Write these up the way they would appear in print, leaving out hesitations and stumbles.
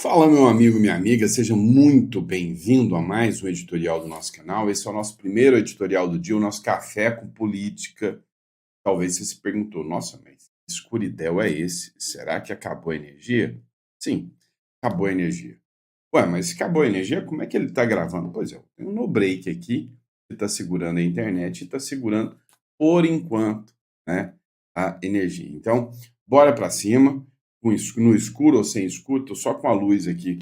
Fala, meu amigo, minha amiga, seja muito bem-vindo a mais um editorial do nosso canal. Esse é o nosso primeiro editorial do dia, o nosso café com política. Talvez você se perguntou, nossa, mas que escuridão é esse? Será que acabou a energia? Sim, acabou a energia. Ué, mas se acabou a energia, como é que ele está gravando? Pois é, tem um no break aqui, que está segurando a internet e está segurando, por enquanto, né, a energia. Então, bora para cima. No escuro ou sem escuro, tô só com a luz aqui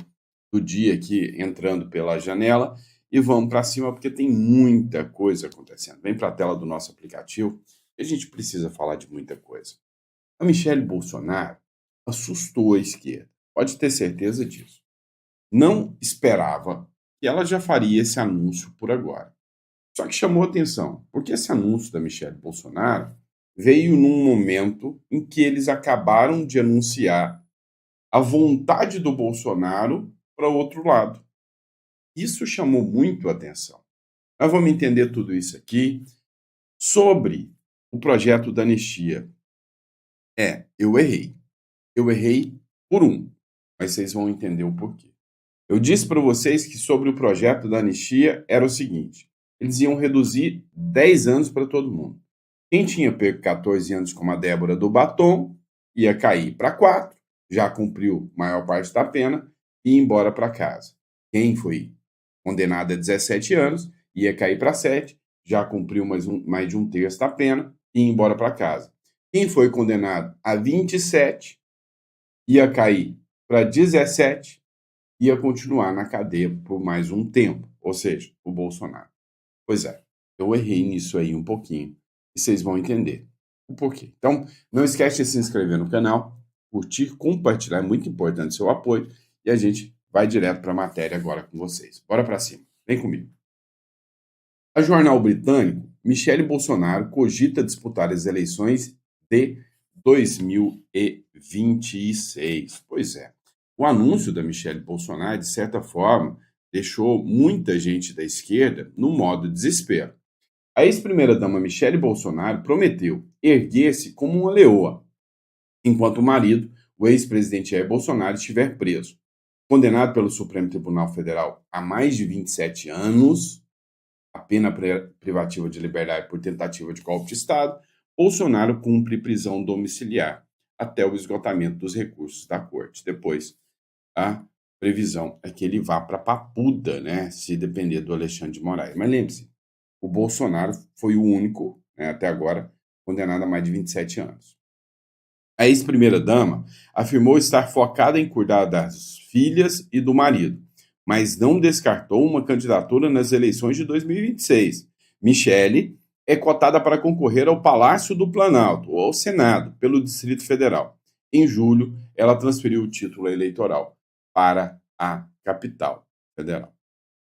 do dia aqui entrando pela janela e vamos para cima porque tem muita coisa acontecendo. Vem para a tela do nosso aplicativo e a gente precisa falar de muita coisa. A Michelle Bolsonaro assustou a esquerda, pode ter certeza disso. Não esperava que ela já faria esse anúncio por agora. Só que chamou atenção, porque esse anúncio da Michelle Bolsonaro veio num momento em que eles acabaram de anunciar a vontade do Bolsonaro para o outro lado. Isso chamou muito a atenção. Nós vamos entender tudo isso aqui sobre o projeto da anistia. Eu errei. Eu errei por mas vocês vão entender o porquê. Eu disse para vocês que sobre o projeto da anistia era o seguinte: eles iam reduzir 10 anos para todo mundo. Quem tinha pego 14 anos, como a Débora do Batom, ia cair para 4, já cumpriu a maior parte da pena e ia embora para casa. Quem foi condenado a 17 anos, ia cair para 7, já cumpriu mais de um terço da pena e ia embora para casa. Quem foi condenado a 27, ia cair para 17, ia continuar na cadeia por mais um tempo, ou seja, o Bolsonaro. Pois é, eu errei nisso aí um pouquinho. E vocês vão entender o porquê. Então, não esquece de se inscrever no canal, curtir, compartilhar, é muito importante o seu apoio. E a gente vai direto para a matéria agora com vocês. Bora para cima, vem comigo. A jornal britânico, Michelle Bolsonaro cogita disputar as eleições de 2026. Pois é, o anúncio da Michelle Bolsonaro, de certa forma, deixou muita gente da esquerda no modo desespero. A ex-primeira-dama Michelle Bolsonaro prometeu erguer-se como uma leoa, enquanto o marido, o ex-presidente Jair Bolsonaro, estiver preso. Condenado pelo Supremo Tribunal Federal a mais de 27 anos, a pena privativa de liberdade por tentativa de golpe de Estado, Bolsonaro cumpre prisão domiciliar até o esgotamento dos recursos da corte. Depois, a previsão é que ele vá para Papuda, né, se depender do Alexandre de Moraes. Mas lembre-se, o Bolsonaro foi o único, até agora, condenado a mais de 27 anos. A ex-primeira-dama afirmou estar focada em cuidar das filhas e do marido, mas não descartou uma candidatura nas eleições de 2026. Michelle é cotada para concorrer ao Palácio do Planalto, ou ao Senado, pelo Distrito Federal. Em julho, ela transferiu o título eleitoral para a capital federal.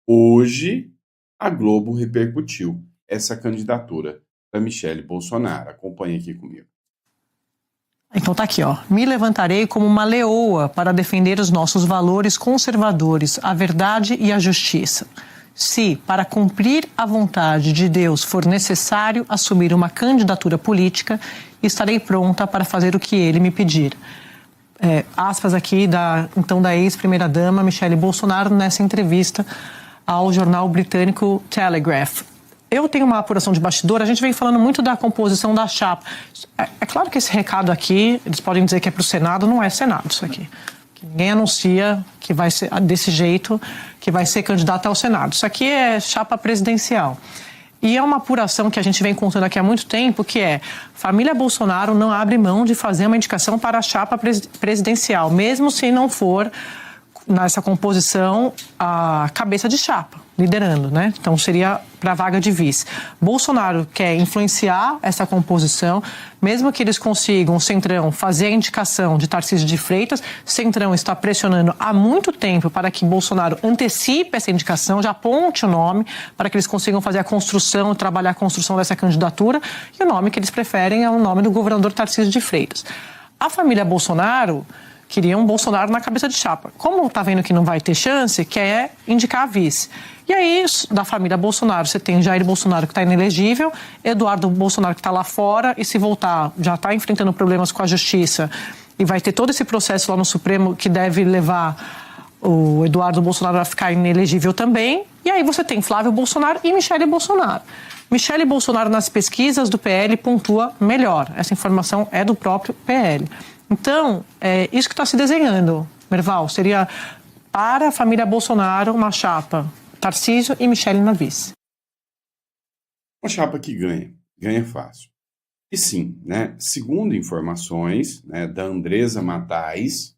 Hoje, a Globo repercutiu essa candidatura da Michelle Bolsonaro. Acompanhe aqui comigo. Então tá aqui, ó. Me levantarei como uma leoa para defender os nossos valores conservadores, a verdade e a justiça. Se, para cumprir a vontade de Deus, for necessário assumir uma candidatura política, estarei pronta para fazer o que ele me pedir. Aspas aqui da ex-primeira-dama Michelle Bolsonaro nessa entrevista ao jornal britânico Telegraph. Eu tenho uma apuração de bastidor, a gente vem falando muito da composição da chapa. É claro que esse recado aqui, eles podem dizer que é para o Senado, não é Senado isso aqui. Ninguém anuncia que vai ser desse jeito, que vai ser candidato ao Senado. Isso aqui é chapa presidencial. E é uma apuração que a gente vem contando aqui há muito tempo, que é: família Bolsonaro não abre mão de fazer uma indicação para a chapa presidencial, mesmo se não for nessa composição a cabeça de chapa, liderando, né? Então seria para a vaga de vice. Bolsonaro quer influenciar essa composição, mesmo que eles consigam, o Centrão, fazer a indicação de Tarcísio de Freitas. Centrão está pressionando há muito tempo para que Bolsonaro antecipe essa indicação, já aponte o nome, para que eles consigam fazer a construção, trabalhar a construção dessa candidatura, e o nome que eles preferem é o nome do governador Tarcísio de Freitas. A família Bolsonaro queria um Bolsonaro na cabeça de chapa. Como está vendo que não vai ter chance, quer indicar a vice. E aí, da família Bolsonaro, você tem Jair Bolsonaro, que está inelegível, Eduardo Bolsonaro, que está lá fora, e se voltar, já está enfrentando problemas com a justiça, e vai ter todo esse processo lá no Supremo que deve levar o Eduardo Bolsonaro vai ficar inelegível também. E aí você tem Flávio Bolsonaro e Michele Bolsonaro. Michele Bolsonaro, nas pesquisas do PL, pontua melhor. Essa informação é do próprio PL. Então, é isso que está se desenhando, Merval. Seria para a família Bolsonaro uma chapa Tarcísio e Michele na vice. Uma chapa que ganha fácil. E sim, né, segundo informações, né, da Andresa Matais,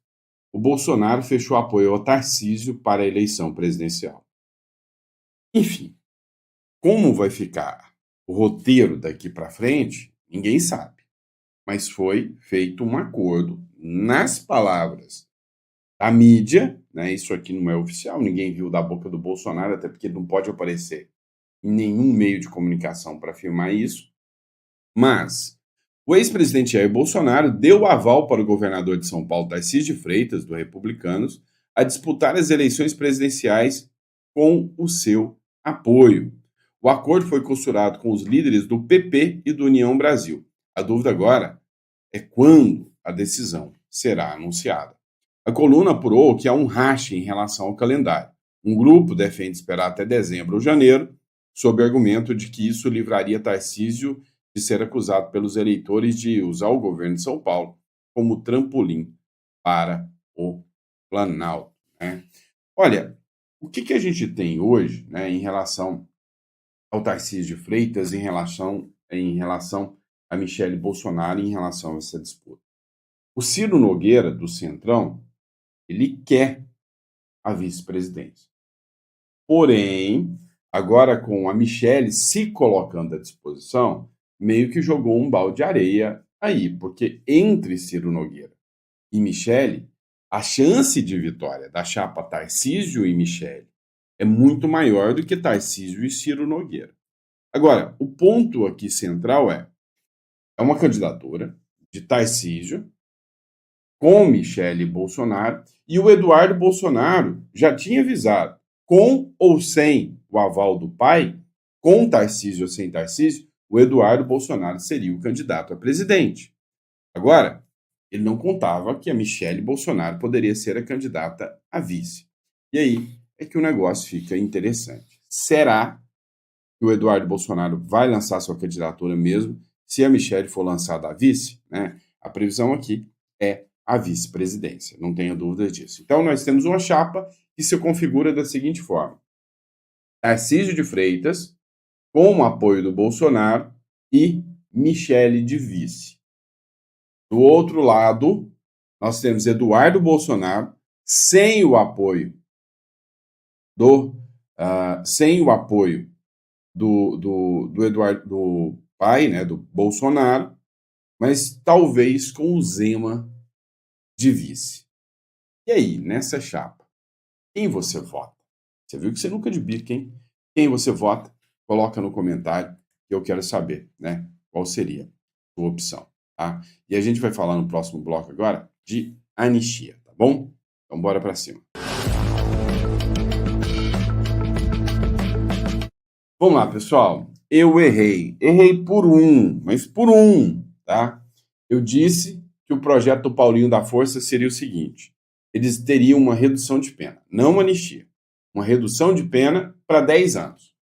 o Bolsonaro fechou apoio ao Tarcísio para a eleição presidencial. Enfim, como vai ficar o roteiro daqui para frente, ninguém sabe. Mas foi feito um acordo, nas palavras da mídia, né, isso aqui não é oficial, ninguém viu da boca do Bolsonaro, até porque não pode aparecer em nenhum meio de comunicação para afirmar isso. Mas o ex-presidente Jair Bolsonaro deu aval para o governador de São Paulo, Tarcísio de Freitas, do Republicanos, a disputar as eleições presidenciais com o seu apoio. O acordo foi costurado com os líderes do PP e do União Brasil. A dúvida agora é quando a decisão será anunciada. A coluna apurou que há um racha em relação ao calendário. Um grupo defende esperar até dezembro ou janeiro, sob o argumento de que isso livraria Tarcísio de ser acusado pelos eleitores de usar o governo de São Paulo como trampolim para o Planalto, né? Olha, o que a gente tem hoje, né, em relação ao Tarcísio de Freitas, em relação a Michele Bolsonaro, em relação a essa disputa? O Ciro Nogueira, do Centrão, ele quer a vice-presidência. Porém, agora com a Michele se colocando à disposição, meio que jogou um balde de areia aí, porque entre Ciro Nogueira e Michele, a chance de vitória da chapa Tarcísio e Michele é muito maior do que Tarcísio e Ciro Nogueira. Agora, o ponto aqui central é uma candidatura de Tarcísio com Michele Bolsonaro, e o Eduardo Bolsonaro já tinha avisado, com ou sem o aval do pai, com Tarcísio ou sem Tarcísio, o Eduardo Bolsonaro seria o candidato a presidente. Agora, ele não contava que a Michele Bolsonaro poderia ser a candidata a vice. E aí é que o negócio fica interessante. Será que o Eduardo Bolsonaro vai lançar sua candidatura mesmo se a Michele for lançada a vice? Né? A previsão aqui é a vice-presidência, não tenha dúvida disso. Então, nós temos uma chapa que se configura da seguinte forma: Tarcísio de Freitas, com o apoio do Bolsonaro, e Michele de vice. Do outro lado, nós temos Eduardo Bolsonaro sem o apoio do Eduardo, do pai, né, do Bolsonaro, mas talvez com o Zema de vice. E aí, nessa chapa, quem você vota? Você viu que você nunca de bico, hein? Quem você vota? Coloca no comentário que eu quero saber, né? Qual seria a sua opção, tá? E a gente vai falar no próximo bloco agora de anistia, tá bom? Então bora pra cima. Vamos lá, pessoal. Eu errei. Errei por mas por tá? Eu disse que o projeto do Paulinho da Força seria o seguinte: eles teriam uma redução de pena, não uma anistia, uma redução de pena para 10 anos.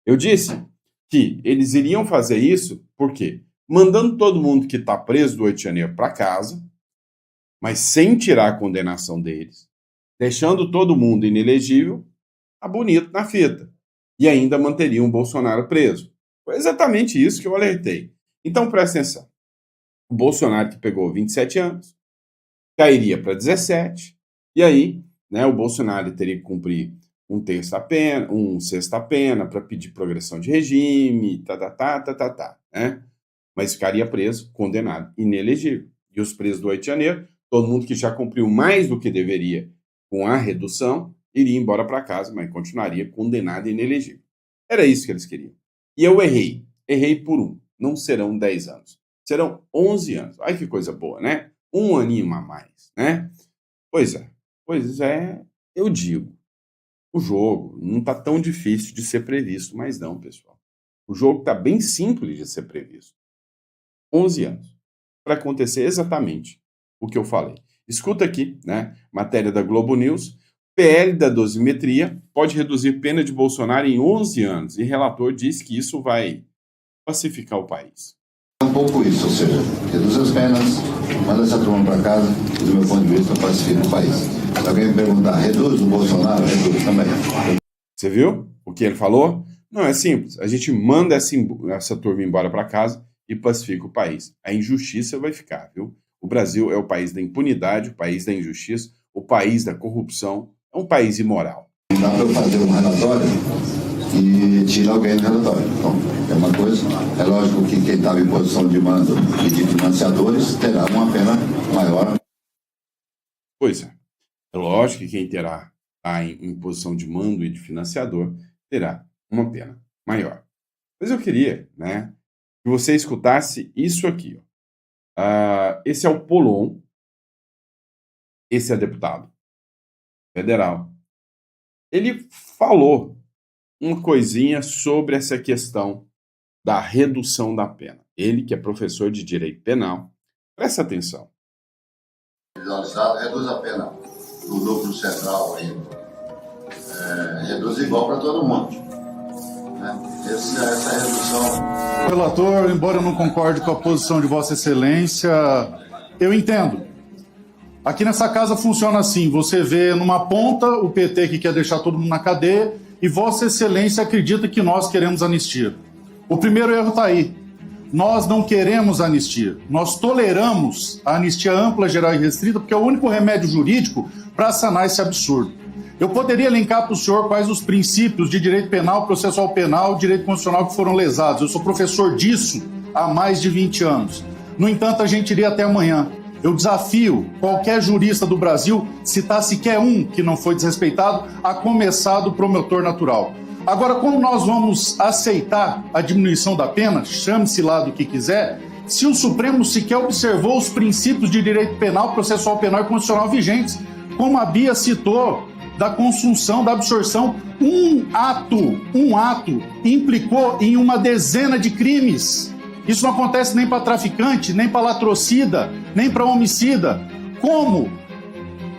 Eu disse que eles iriam fazer isso, por quê? Mandando todo mundo que está preso do 8 de janeiro para casa, mas sem tirar a condenação deles, deixando todo mundo inelegível, tá bonito na fita. E ainda manteriam o Bolsonaro preso. Foi exatamente isso que eu alertei. Então, presta atenção. O Bolsonaro, que pegou 27 anos, cairia para 17, e aí, né, o Bolsonaro teria que cumprir um sexta pena para pedir progressão de regime, né? Mas ficaria preso, condenado, inelegível. E os presos do 8 de janeiro, todo mundo que já cumpriu mais do que deveria com a redução, iria embora para casa, mas continuaria condenado e inelegível. Era isso que eles queriam. E eu errei. Errei por Não serão 10 anos. Serão 11 anos. Ai, que coisa boa, né? Um aninho a mais, né? Pois é, eu digo. O jogo não está tão difícil de ser previsto, mas não, pessoal. O jogo está bem simples de ser previsto. 11 anos. Para acontecer exatamente o que eu falei. Escuta aqui, né? Matéria da Globo News. O PL da dosimetria pode reduzir pena de Bolsonaro em 11 anos. E relator diz que isso vai pacificar o país. É um pouco isso, ou seja, reduz as penas, manda essa turma para casa e, do meu ponto de vista, pacifica o país. Se alguém me perguntar, reduz o Bolsonaro? Reduz também. Você viu o que ele falou? Não, é simples. A gente manda essa turma embora para casa e pacifica o país. A injustiça vai ficar, viu? O Brasil é o país da impunidade, o país da injustiça, o país da corrupção, é um país imoral. Dá para eu fazer um relatório e tirar alguém do relatório. Então, é uma coisa. É lógico que quem estava em posição de mando e de financiadores terá uma pena maior. Pois é. É lógico que quem está em posição de mando e de financiador terá uma pena maior. Mas eu queria, né, que você escutasse isso aqui. Ó. Esse é o Polon. Esse é deputado federal. Ele falou uma coisinha sobre essa questão da redução da pena. Ele, que é professor de direito penal, presta atenção. Reduz a pena do lucro central ainda. Reduz igual para todo mundo. Né? Essa redução. Relator, embora eu não concorde com a posição de Vossa Excelência, eu entendo. Aqui nessa casa funciona assim, você vê numa ponta o PT que quer deixar todo mundo na cadeia e Vossa Excelência acredita que nós queremos anistia. O primeiro erro está aí. Nós não queremos anistia. Nós toleramos a anistia ampla, geral e restrita porque é o único remédio jurídico para sanar esse absurdo. Eu poderia elencar para o senhor quais os princípios de direito penal, processual penal, direito constitucional que foram lesados. Eu sou professor disso há mais de 20 anos. No entanto, a gente iria até amanhã. Eu desafio qualquer jurista do Brasil, citar sequer um que não foi desrespeitado, a começar do promotor natural. Agora, como nós vamos aceitar a diminuição da pena, chame-se lá do que quiser, se o Supremo sequer observou os princípios de direito penal, processual penal e constitucional vigentes, como a Bia citou, da consunção, da absorção, um ato implicou em uma dezena de crimes. Isso não acontece nem para traficante, nem para latrocida, nem para homicida. Como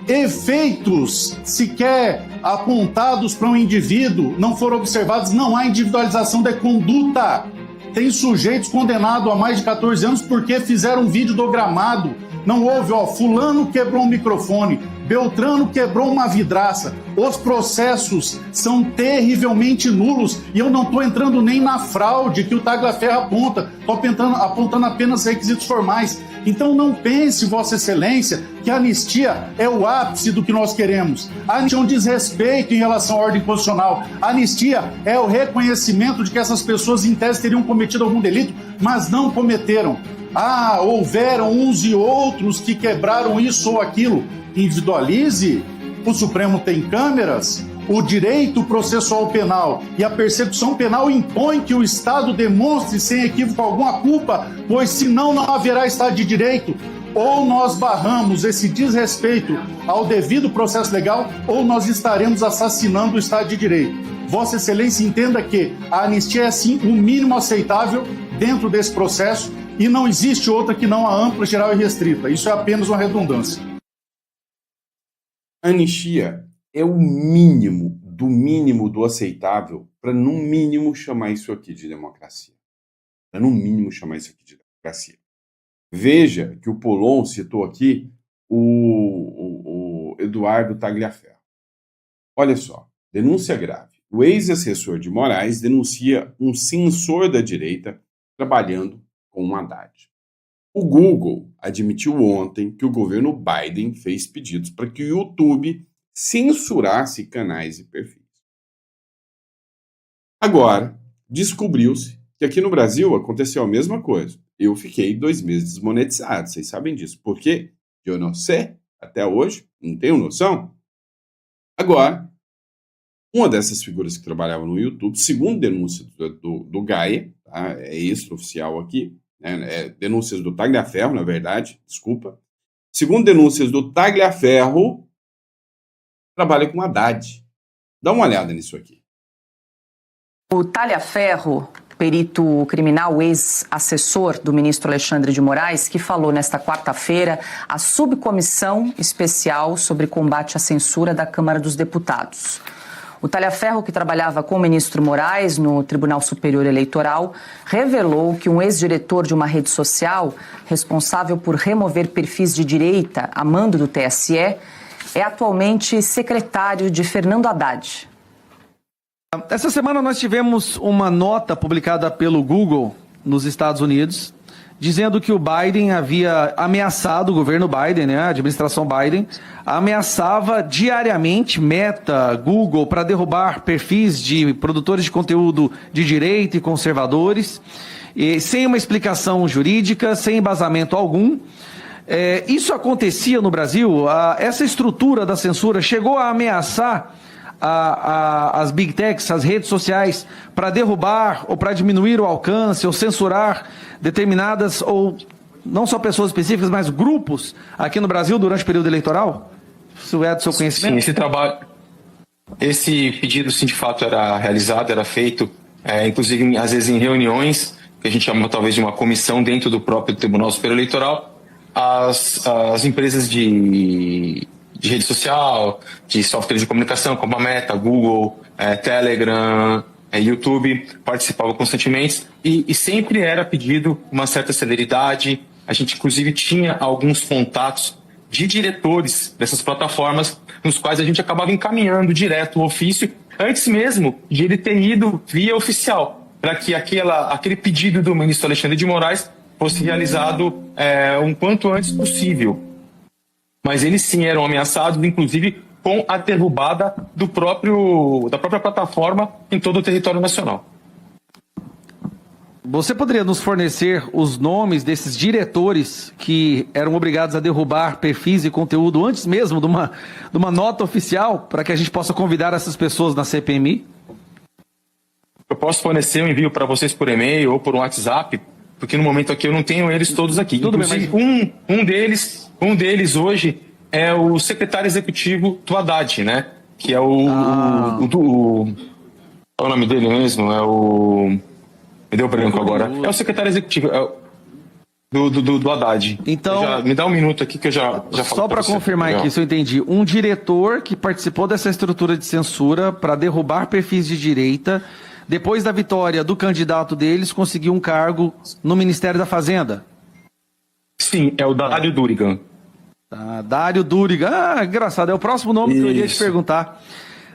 efeitos sequer apontados para um indivíduo não foram observados, não há individualização da conduta. Tem sujeitos condenados a mais de 14 anos porque fizeram um vídeo do gramado. Não houve, fulano quebrou um microfone, Beltrano quebrou uma vidraça. Os processos são terrivelmente nulos e eu não estou entrando nem na fraude que o Tagliaferro aponta. Estou apontando apenas requisitos formais. Então não pense, Vossa Excelência, que a anistia é o ápice do que nós queremos. A anistia é um desrespeito em relação à ordem constitucional. A anistia é o reconhecimento de que essas pessoas, em tese, teriam cometido algum delito, mas não cometeram. Houveram uns e outros que quebraram isso ou aquilo. Individualize. O Supremo tem câmeras. O direito processual penal e a persecução penal impõem que o Estado demonstre sem equívoco alguma culpa, pois senão não haverá Estado de Direito. Ou nós barramos esse desrespeito ao devido processo legal, ou nós estaremos assassinando o Estado de Direito. Vossa Excelência entenda que a anistia é sim o mínimo aceitável dentro desse processo e não existe outra que não a ampla, geral e restrita. Isso é apenas uma redundância. A anistia é o mínimo do aceitável para, no mínimo, chamar isso aqui de democracia. Para, no mínimo, chamar isso aqui de democracia. Veja que o Polon citou aqui o Eduardo Tagliaferro. Olha só, denúncia grave. O ex-assessor de Moraes denuncia um censor da direita trabalhando com o Haddad. O Google admitiu ontem que o governo Biden fez pedidos para que o YouTube censurasse canais e perfis. Agora, descobriu-se que aqui no Brasil aconteceu a mesma coisa. Eu fiquei 2 meses desmonetizado, vocês sabem disso. Por quê? Eu não sei, até hoje, não tenho noção. Agora, uma dessas figuras que trabalhava no YouTube, segundo denúncia do Gaia, tá? É extraoficial aqui, denúncias do Tagliaferro, na verdade, desculpa. Segundo denúncias do Tagliaferro, trabalha com Haddad. Dá uma olhada nisso aqui. O Tagliaferro perito criminal, ex-assessor do ministro Alexandre de Moraes, que falou nesta quarta-feira à subcomissão especial sobre combate à censura da Câmara dos Deputados. O talha-ferro que trabalhava com o ministro Moraes no Tribunal Superior Eleitoral revelou que um ex-diretor de uma rede social, responsável por remover perfis de direita a mando do TSE, é atualmente secretário de Fernando Haddad. Essa semana nós tivemos uma nota publicada pelo Google nos Estados Unidos, dizendo que o Biden havia ameaçado, o governo Biden, né, a administração Biden, ameaçava diariamente Meta, Google, para derrubar perfis de produtores de conteúdo de direita e conservadores, e sem uma explicação jurídica, sem embasamento algum. Isso acontecia no Brasil? Essa estrutura da censura chegou a ameaçar as big techs, as redes sociais, para derrubar ou para diminuir o alcance ou censurar determinadas, ou não só pessoas específicas, mas grupos aqui no Brasil durante o período eleitoral? Isso é do seu conhecimento? Sim, esse pedido, sim, de fato era realizado, era feito, inclusive às vezes em reuniões, que a gente chama talvez de uma comissão dentro do próprio Tribunal Superior Eleitoral. As empresas de rede social, de software de comunicação, como a Meta, Google, Telegram, YouTube, participavam constantemente e sempre era pedido uma certa celeridade. A gente, inclusive, tinha alguns contatos de diretores dessas plataformas, nos quais a gente acabava encaminhando direto o ofício, antes mesmo de ele ter ido via oficial, para que aquele pedido do ministro Alexandre de Moraes fosse realizado um quanto antes possível. Mas eles sim eram ameaçados, inclusive com a derrubada da própria plataforma em todo o território nacional. Você poderia nos fornecer os nomes desses diretores que eram obrigados a derrubar perfis e conteúdo antes mesmo de uma nota oficial, para que a gente possa convidar essas pessoas na CPMI? Eu posso fornecer um envio para vocês por e-mail ou por WhatsApp, porque no momento aqui eu não tenho eles todos aqui. Tudo inclusive, bem, mas... um deles hoje é o secretário executivo do Haddad, né? Que é qual é o nome dele mesmo? Me deu branco agora. É o secretário executivo do Haddad. Então, me dá um minuto aqui que eu já falo. Só para confirmar aqui, se eu entendi. Um diretor que participou dessa estrutura de censura para derrubar perfis de direita, depois da vitória do candidato deles, conseguiu um cargo no Ministério da Fazenda. Sim, é o Dário Durigan. Dário Durigan. Engraçado, é o próximo nome que eu iria te perguntar.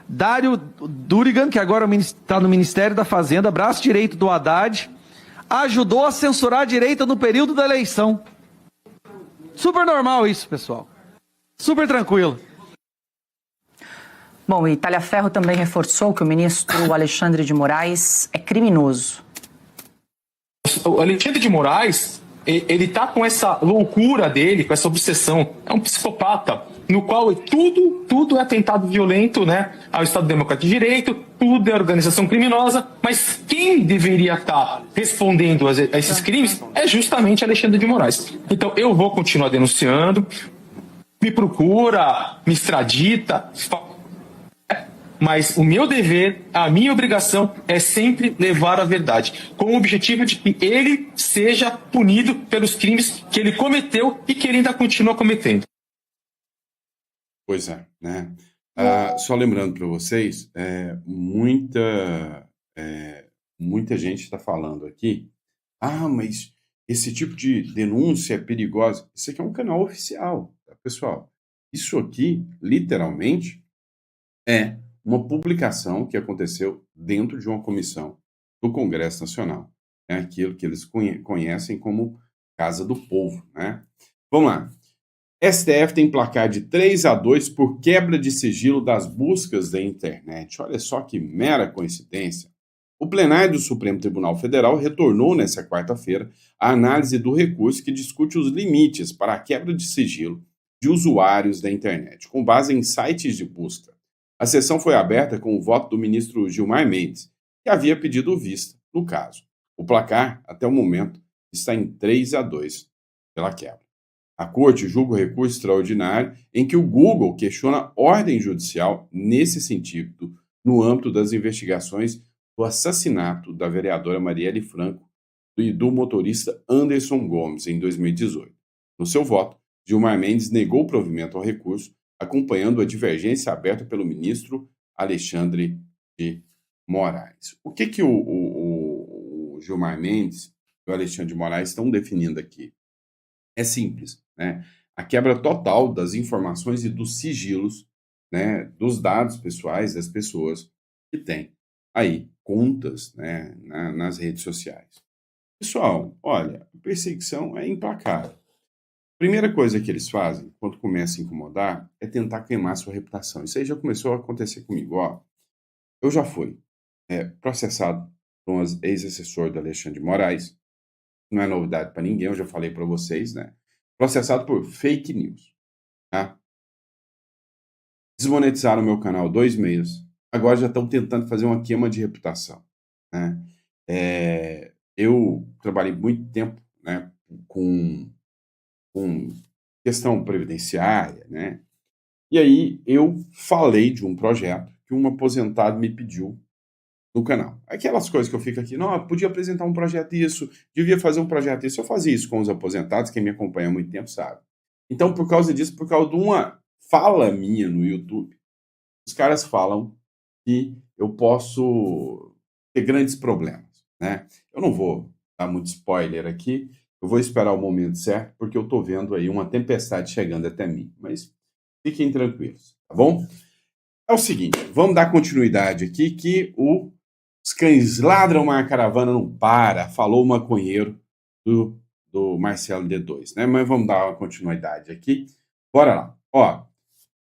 Dário Durigan, que agora está no Ministério da Fazenda, braço direito do Haddad, ajudou a censurar a direita no período da eleição. Super normal isso, pessoal. Super tranquilo. Bom, e Talhaferro também reforçou que o ministro Alexandre de Moraes é criminoso. O Alexandre de Moraes, ele está com essa loucura dele, com essa obsessão. É um psicopata, no qual tudo é atentado violento, né, ao Estado Democrático de Direito, tudo é organização criminosa, mas quem deveria estar respondendo a esses crimes é justamente Alexandre de Moraes. Então eu vou continuar denunciando, me procura, me extradita, mas o meu dever, a minha obrigação é sempre levar a verdade, com o objetivo de que ele seja punido pelos crimes que ele cometeu e que ele ainda continua cometendo. Pois é, né? Só lembrando para vocês, muita gente está falando aqui, mas esse tipo de denúncia é perigosa. Isso aqui é um canal oficial, tá, pessoal? Isso aqui, literalmente, é uma publicação que aconteceu dentro de uma comissão do Congresso Nacional. É aquilo que eles conhecem como Casa do Povo, né? Vamos lá. STF tem placar de 3-2 por quebra de sigilo das buscas da internet. Olha só que mera coincidência. O plenário do Supremo Tribunal Federal retornou nesta quarta-feira a análise do recurso que discute os limites para a quebra de sigilo de usuários da internet, com base em sites de busca. A sessão foi aberta com o voto do ministro Gilmar Mendes, que havia pedido vista no caso. O placar, até o momento, está em 3-2 pela quebra. A Corte julga o recurso extraordinário em que o Google questiona ordem judicial nesse sentido, no âmbito das investigações do assassinato da vereadora Marielle Franco e do motorista Anderson Gomes, em 2018. No seu voto, Gilmar Mendes negou o provimento ao recurso, acompanhando a divergência aberta pelo ministro Alexandre de Moraes. O que o Gilmar Mendes e o Alexandre de Moraes estão definindo aqui? É simples, né? A quebra total das informações e dos sigilos, né, dos dados pessoais das pessoas que têm aí contas, né, nas redes sociais. Pessoal, olha, a perseguição é implacável. Primeira coisa que eles fazem, quando começa a incomodar, é tentar queimar sua reputação. Isso aí já começou a acontecer comigo. Ó, eu já fui processado por um ex-assessor do Alexandre de Moraes. Não é novidade para ninguém, eu já falei para vocês, né? Processado por fake news. Tá? Desmonetizaram meu canal 2 meses. Agora já estão tentando fazer uma queima de reputação. Né? Eu trabalhei muito tempo, né, com questão previdenciária, né? E aí eu falei de um projeto que um aposentado me pediu no canal. Aquelas coisas que eu fico aqui, não, podia apresentar um projeto isso, devia fazer um projeto isso. Eu fazia isso com os aposentados, quem me acompanha há muito tempo sabe. Então, por causa disso, por causa de uma fala minha no YouTube, os caras falam que eu posso ter grandes problemas, né? Eu não vou dar muito spoiler aqui, eu vou esperar o momento certo, porque eu estou vendo aí uma tempestade chegando até mim. Mas fiquem tranquilos, tá bom? É o seguinte, vamos dar continuidade aqui, que os cães ladram, mas a caravana não para, falou o maconheiro do Marcelo D2, né? Mas vamos dar uma continuidade aqui. Bora lá. Ó,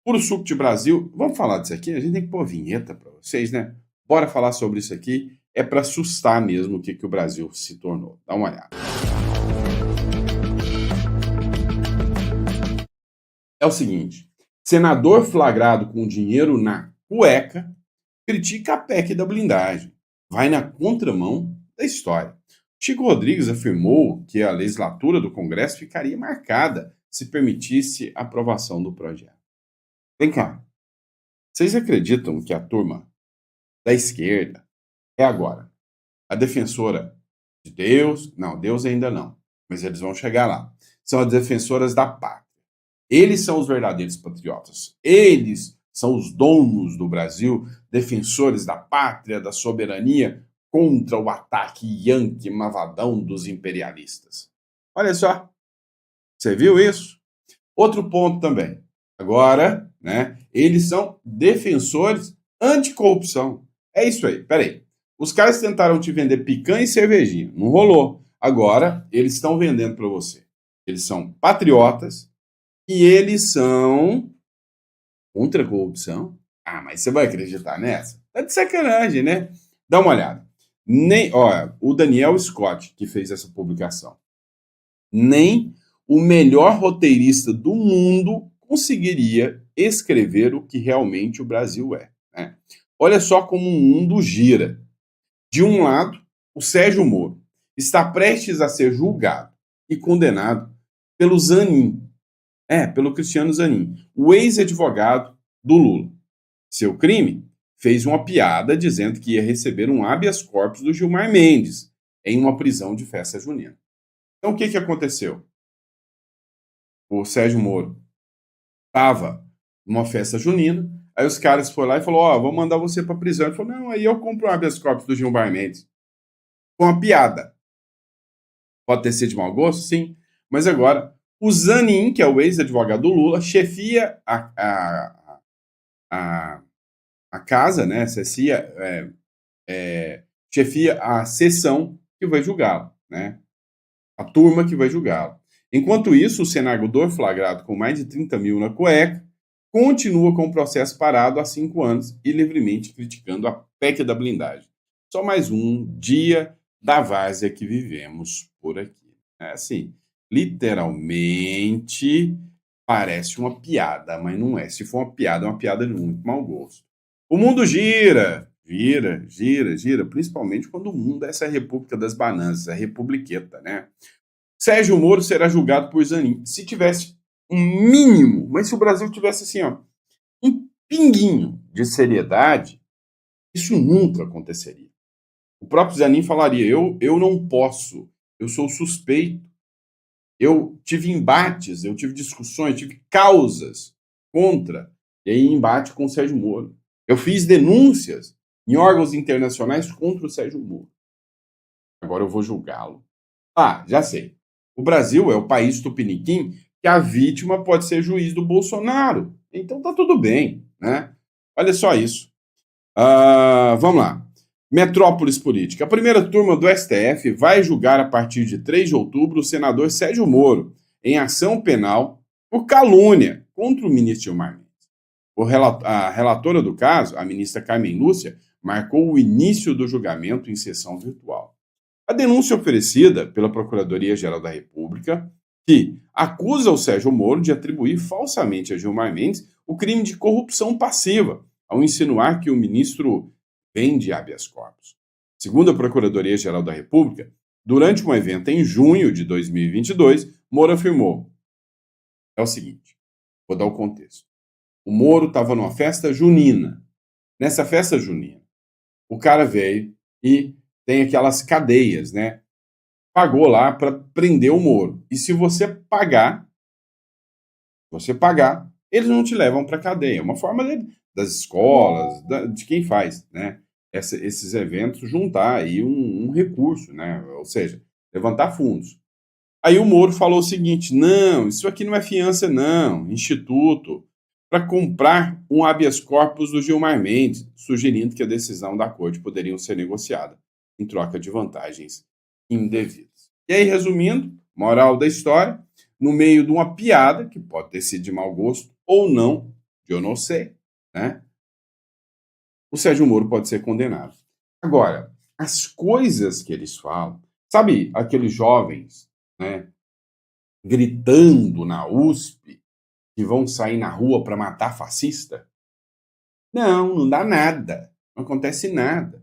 Puro Suco de Brasil, vamos falar disso aqui? A gente tem que pôr vinheta para vocês, né? Bora falar sobre isso aqui. É para assustar mesmo o que o Brasil se tornou. Dá uma olhada. É o seguinte, senador flagrado com dinheiro na cueca critica a PEC da blindagem. Vai na contramão da história. Chico Rodrigues afirmou que a legislatura do Congresso ficaria marcada se permitisse a aprovação do projeto. Vem cá, vocês acreditam que a turma da esquerda é agora a defensora de Deus? Não, Deus ainda não, mas eles vão chegar lá. São as defensoras da pátria. Eles são os verdadeiros patriotas. Eles são os donos do Brasil, defensores da pátria, da soberania, contra o ataque yankee mavadão dos imperialistas. Olha só. Você viu isso? Outro ponto também. Agora, né, eles são defensores anticorrupção. É isso aí. Peraí. Os caras tentaram te vender picanha e cervejinha. Não rolou. Agora, eles estão vendendo para você. Eles são patriotas. E eles são contra a corrupção? Ah, mas você vai acreditar nessa? Tá de sacanagem, né? Dá uma olhada. Olha, o Daniel Scott, que fez essa publicação, nem o melhor roteirista do mundo conseguiria escrever o que realmente o Brasil é. Né? Olha só como o mundo gira. De um lado, o Sérgio Moro está prestes a ser julgado e condenado pelo Zanin. Pelo Cristiano Zanin, o ex-advogado do Lula. Seu crime? Fez uma piada dizendo que ia receber um habeas corpus do Gilmar Mendes em uma prisão de festa junina. Então, o que aconteceu? O Sérgio Moro estava numa festa junina, aí os caras foram lá e falaram, vou mandar você para prisão. Ele falou, não, aí eu compro um habeas corpus do Gilmar Mendes. Com uma piada. Pode ter sido de mau gosto? Sim. Mas agora, o Zanin, que é o ex-advogado do Lula, chefia a casa, né? Chefia a sessão que vai julgá-lo, né? A turma que vai julgá-lo. Enquanto isso, o senador flagrado com mais de 30 mil na cueca continua com o processo parado há 5 anos e livremente criticando a PEC da blindagem. Só mais um dia da várzea que vivemos por aqui. É assim, literalmente parece uma piada, mas não é. Se for uma piada, é uma piada de muito mau gosto. O mundo gira, principalmente quando o mundo é essa república das bananas, essa republiqueta, né? Sérgio Moro será julgado por Zanin. Se tivesse um mínimo, mas se o Brasil tivesse assim, um pinguinho de seriedade, isso nunca aconteceria. O próprio Zanin falaria, eu não posso, eu sou suspeito. Eu tive embates, eu tive discussões, tive causas contra, e aí embate com o Sérgio Moro. Eu fiz denúncias em órgãos internacionais contra o Sérgio Moro. Agora eu vou julgá-lo. Ah, já sei. O Brasil é o país tupiniquim que a vítima pode ser juiz do Bolsonaro. Então tá tudo bem, né? Olha só isso. Vamos lá. Metrópolis Política. A primeira turma do STF vai julgar a partir de 3 de outubro o senador Sérgio Moro em ação penal por calúnia contra o ministro Gilmar Mendes. A relatora do caso, a ministra Carmen Lúcia, marcou o início do julgamento em sessão virtual. A denúncia oferecida pela Procuradoria-Geral da República, que acusa o Sérgio Moro de atribuir falsamente a Gilmar Mendes o crime de corrupção passiva, ao insinuar que o ministro vende habeas corpus. Segundo a Procuradoria-Geral da República, durante um evento em junho de 2022, Moro afirmou: é o seguinte, vou dar o contexto. O Moro estava numa festa junina. Nessa festa junina, o cara veio e tem aquelas cadeias, né? Pagou lá para prender o Moro. E se você pagar, eles não te levam para cadeia. É uma forma das escolas, de quem faz, né? Esses eventos, juntar aí um recurso, né? Ou seja, levantar fundos. Aí o Moro falou o seguinte: não, isso aqui não é fiança, não, instituto, para comprar um habeas corpus do Gilmar Mendes, sugerindo que a decisão da corte poderia ser negociada em troca de vantagens indevidas. E aí, resumindo, moral da história, no meio de uma piada, que pode ter sido de mau gosto ou não, eu não sei, né? O Sérgio Moro pode ser condenado. Agora, as coisas que eles falam, sabe aqueles jovens, né, gritando na USP que vão sair na rua para matar fascista? Não dá nada, não acontece nada.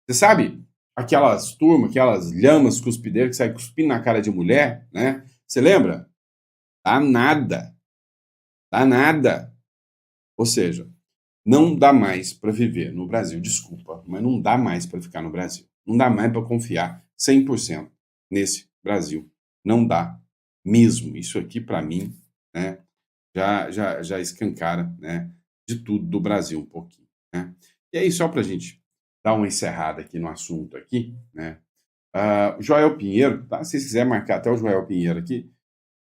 Você sabe aquelas turmas, aquelas lhamas cuspideiras que saem cuspindo na cara de mulher, né? Você lembra? Dá nada. Ou seja, não dá mais para viver no Brasil. Desculpa, mas não dá mais para ficar no Brasil. Não dá mais para confiar 100% nesse Brasil. Não dá mesmo. Isso aqui, para mim, né, já escancara, né, de tudo do Brasil um pouquinho, né? E aí, só para a gente dar uma encerrada aqui no assunto aqui, né? Joel Pinheiro, tá? Se vocês quiserem marcar até o Joel Pinheiro aqui,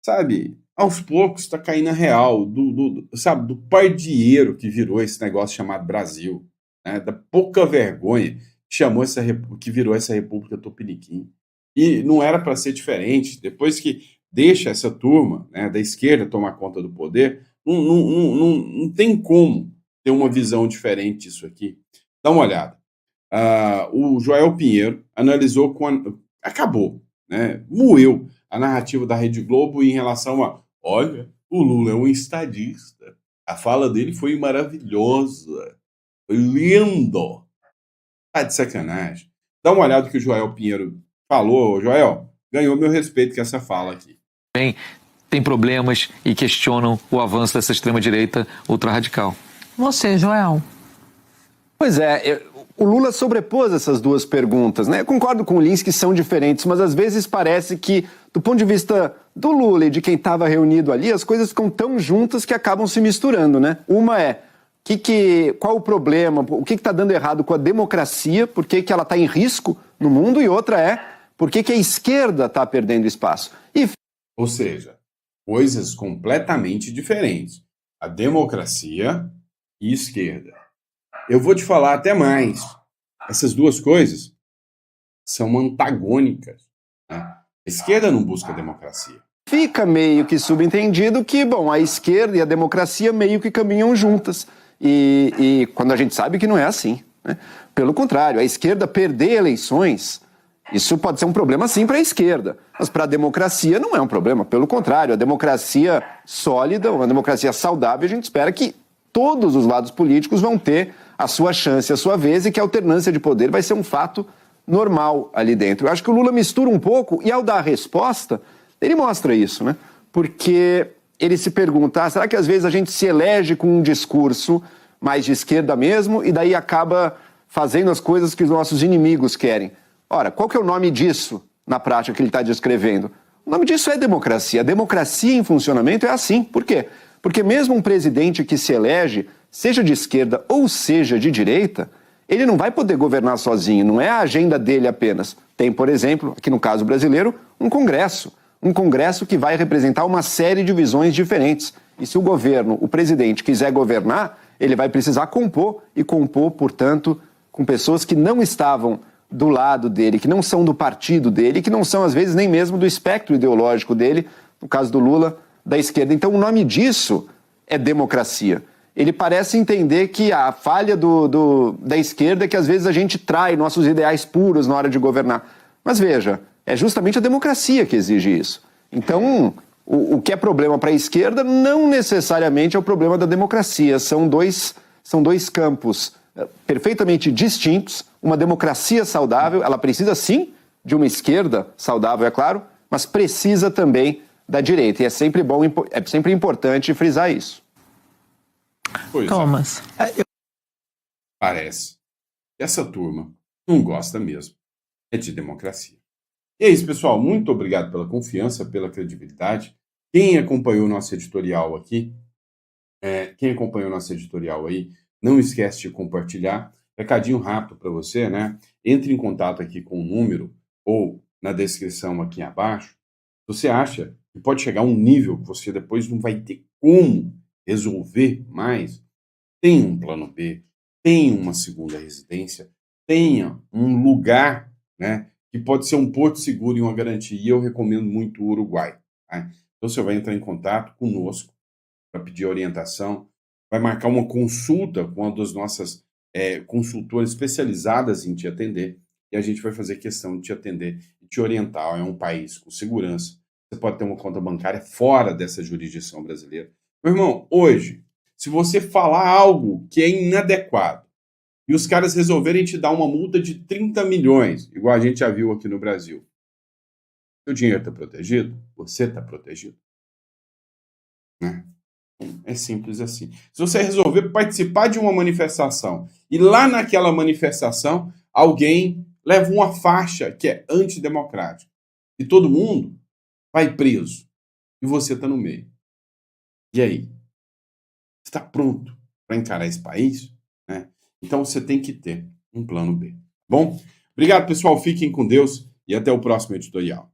sabe, aos poucos está caindo a real do pardieiro que virou esse negócio chamado Brasil, né? Da pouca vergonha que virou essa República Tupiniquim. E não era para ser diferente. Depois que deixa essa turma, né, da esquerda tomar conta do poder, não tem como ter uma visão diferente disso aqui. Dá uma olhada. O Joel Pinheiro analisou acabou, né, moeu a narrativa da Rede Globo em relação a: olha, o Lula é um estadista. A fala dele foi maravilhosa. Foi lindo. Tá de sacanagem. Dá uma olhada no que o Joel Pinheiro falou. Joel, ganhou meu respeito com essa fala aqui. Tem problemas e questionam o avanço dessa extrema-direita ultra-radical. Você, Joel. Pois é, o Lula sobrepôs essas duas perguntas, né? Eu concordo com o Lins que são diferentes, mas às vezes parece que, do ponto de vista do Lula e de quem estava reunido ali, as coisas ficam tão juntas que acabam se misturando, né? Uma é, qual o problema, o que está dando errado com a democracia, por que ela está em risco no mundo, e outra é, por que a esquerda está perdendo espaço. Ou seja, coisas completamente diferentes. A democracia e a esquerda. Eu vou te falar até mais. Essas duas coisas são antagônicas, né? A esquerda não busca a democracia. Fica meio que subentendido que, bom, a esquerda e a democracia meio que caminham juntas. E quando a gente sabe que não é assim, né? Pelo contrário, a esquerda perder eleições, isso pode ser um problema sim para a esquerda, mas para a democracia não é um problema. Pelo contrário, a democracia sólida, uma democracia saudável, a gente espera que todos os lados políticos vão ter a sua chance, a sua vez, e que a alternância de poder vai ser um fato normal ali dentro. Eu acho que o Lula mistura um pouco, e ao dar a resposta, ele mostra isso, né? Porque ele se pergunta, será que às vezes a gente se elege com um discurso mais de esquerda mesmo, e daí acaba fazendo as coisas que os nossos inimigos querem. Ora, qual que é o nome disso na prática que ele está descrevendo? O nome disso é democracia. A democracia em funcionamento é assim. Por quê? Porque mesmo um presidente que se elege, seja de esquerda ou seja de direita, ele não vai poder governar sozinho, não é a agenda dele apenas. Tem, por exemplo, aqui no caso brasileiro, um Congresso que vai representar uma série de visões diferentes. E se o governo, o presidente, quiser governar, ele vai precisar compor, e compor, portanto, com pessoas que não estavam do lado dele, que não são do partido dele, que não são, às vezes, nem mesmo do espectro ideológico dele, no caso do Lula, da esquerda. Então, o nome disso é democracia. Ele parece entender que a falha da esquerda é que, às vezes, a gente trai nossos ideais puros na hora de governar. Mas, veja, é justamente a democracia que exige isso. Então, o que é problema para a esquerda não necessariamente é o problema da democracia. São dois campos perfeitamente distintos. Uma democracia saudável, ela precisa, sim, de uma esquerda saudável, é claro, mas precisa também da direita. E é sempre importante frisar isso. Pois Thomas. Parece que essa turma não gosta mesmo é de democracia. E é isso, pessoal. Muito obrigado pela confiança, pela credibilidade. Quem acompanhou o nosso editorial aqui, não esquece de compartilhar. Recadinho rápido para você, né? Entre em contato aqui com o número ou na descrição aqui abaixo. Você acha que pode chegar a um nível que você depois não vai ter como resolver mais? Tenha um plano B, tenha uma segunda residência, tenha um lugar, né, que pode ser um porto seguro e uma garantia. E eu recomendo muito o Uruguai. Tá? Então você vai entrar em contato conosco para pedir orientação, vai marcar uma consulta com uma das nossas consultoras especializadas em te atender, e a gente vai fazer questão de te atender e te orientar. É um país com segurança. Você pode ter uma conta bancária fora dessa jurisdição brasileira. Meu irmão, hoje, se você falar algo que é inadequado e os caras resolverem te dar uma multa de 30 milhões, igual a gente já viu aqui no Brasil, o dinheiro está protegido? Você está protegido? Né? É simples assim. Se você resolver participar de uma manifestação e lá naquela manifestação alguém leva uma faixa que é antidemocrática e todo mundo vai preso e você está no meio. E aí? Você está pronto para encarar esse país? Né? Então você tem que ter um plano B. Bom? Obrigado, pessoal. Fiquem com Deus e até o próximo editorial.